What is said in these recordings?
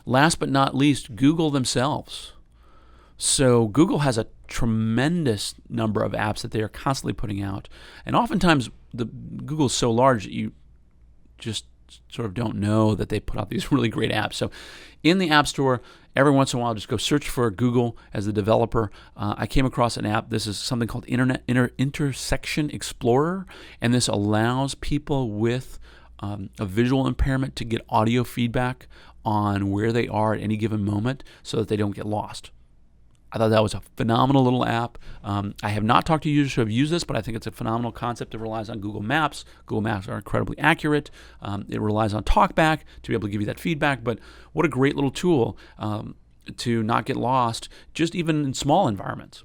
last but not least, Google themselves. So Google has a tremendous number of apps that they are constantly putting out. And oftentimes, Google's so large that you just sort of don't know that they put out these really great apps. So in the App Store, every once in a while, just go search for Google as the developer. I came across an app. This is something called Intersection Explorer, and this allows people with a visual impairment to get audio feedback on where they are at any given moment so that they don't get lost. I thought that was a phenomenal little app. I have not talked to users who have used this, but I think it's a phenomenal concept. It relies on Google Maps. Google Maps are incredibly accurate. It relies on TalkBack to be able to give you that feedback. But what a great little tool to not get lost, just even in small environments.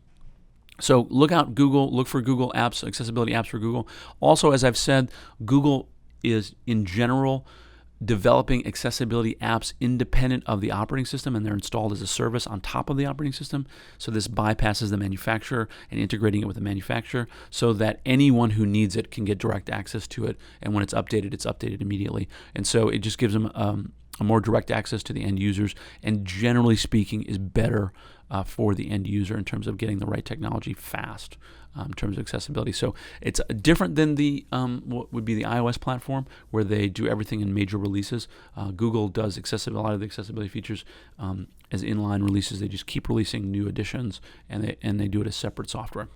So look for Google apps, accessibility apps for Google. Also, as I've said, Google is in general developing accessibility apps independent of the operating system, and they're installed as a service on top of the operating system. So this bypasses the manufacturer and integrating it with the manufacturer so that anyone who needs it can get direct access to it. And when it's updated immediately. And so it just gives them a more direct access to the end users, and generally speaking is better for the end user in terms of getting the right technology fast. In terms of accessibility. So it's different than the what would be the iOS platform, where they do everything in major releases. Google does a lot of the accessibility features as inline releases. They just keep releasing new additions, and they do it as separate software.